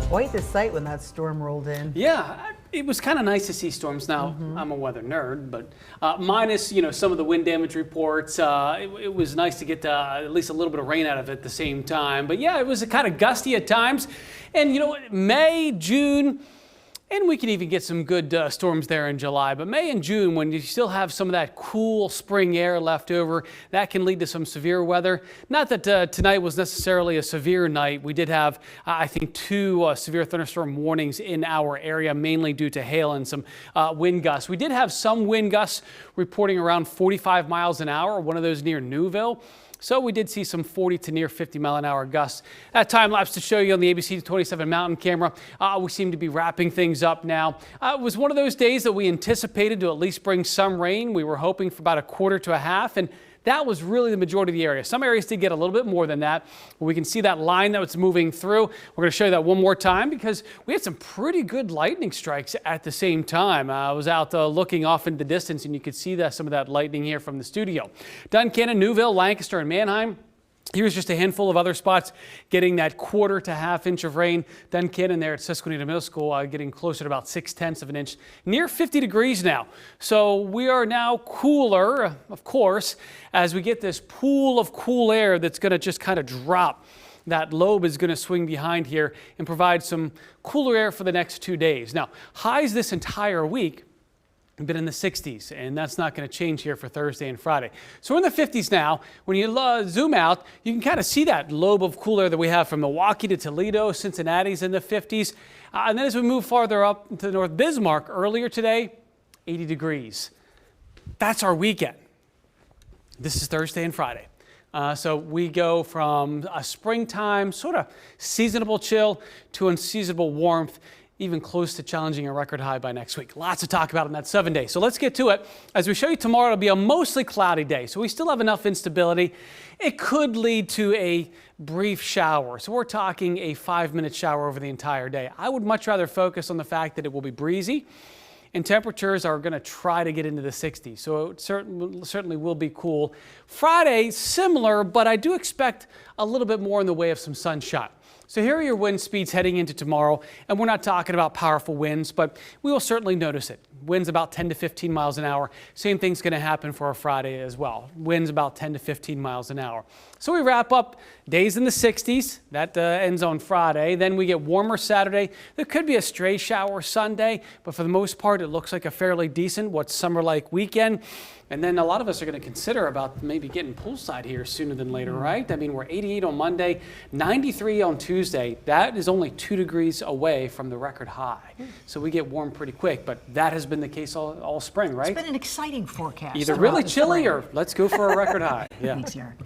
Quite the sight when that storm rolled in. Yeah, it was kind of nice to see storms. Now, I'm a weather nerd, but minus some of the wind damage reports, it was nice to get at least a little bit of rain out of it at the same time. But yeah, it was kind of gusty at times. And you know what, May, June, and we can even get some good storms there in July. But May and June, when you still have some of that cool spring air left over, that can lead to some severe weather. Not that tonight was necessarily a severe night. We did have, I think, two severe thunderstorm warnings in our area, mainly due to hail and some wind gusts. We did have some wind gusts reporting around 45 miles an hour, one of those near Newville. So we did see some 40 to near 50 mile an hour gusts. That time lapse to show you on the ABC 27 mountain camera. We seem to be wrapping things up now. It was one of those days that we anticipated to at least bring some rain. We were hoping for about a quarter to a half, and that was really the majority of the area. Some areas did get a little bit more than that. We can see that line that was moving through. We're going to show you that one more time because we had some pretty good lightning strikes at the same time. I was out looking off in the distance, and you could see some of that lightning here from the studio. Duncannon, Newville, Lancaster, and Manheim. Here's just a handful of other spots getting that quarter to half inch of rain. Duncannon there at Susquehanna Middle School getting closer to about 6/10 of an inch. Near 50 degrees now. So we are now cooler, of course, as we get this pool of cool air that's going to just kind of drop. That lobe is going to swing behind here and provide some cooler air for the next 2 days. Now, highs this entire week have been in the 60s, and that's not going to change here for Thursday and Friday. So we're in the 50s now. When you zoom out, you can kind of see that lobe of cool air that we have from Milwaukee to Toledo. Cincinnati's in the 50s. And then as we move farther up to the north, Bismarck earlier today, 80 degrees. That's our weekend. This is Thursday and Friday. So we go from a springtime, sort of seasonable chill to unseasonable warmth, even close to challenging a record high by next week. Lots to talk about in that 7 days. So let's get to it. As we show you tomorrow, it'll be a mostly cloudy day. So we still have enough instability. It could lead to a brief shower. So we're talking a 5-minute shower over the entire day. I would much rather focus on the fact that it will be breezy and temperatures are going to try to get into the 60s. So it certainly will be cool. Friday, similar, but I do expect a little bit more in the way of some sunshine. So here are your wind speeds heading into tomorrow, and we're not talking about powerful winds, but we will certainly notice it. Winds about 10 to 15 miles an hour. Same thing's going to happen for our Friday as well. Winds about 10 to 15 miles an hour. So we wrap up days in the 60s. That ends on Friday. Then we get warmer Saturday. There could be a stray shower Sunday, but for the most part, it looks like a fairly decent, what's summer-like weekend. And then a lot of us are going to consider about maybe getting poolside here sooner than later, right? I mean, we're 88 on Monday, 93 on Tuesday. That is only 2 degrees away from the record high. So we get warm pretty quick, but that has been the case all spring, right? It's been an exciting forecast. Either really chilly or let's go for a record high. Yeah. Thanks, Eric.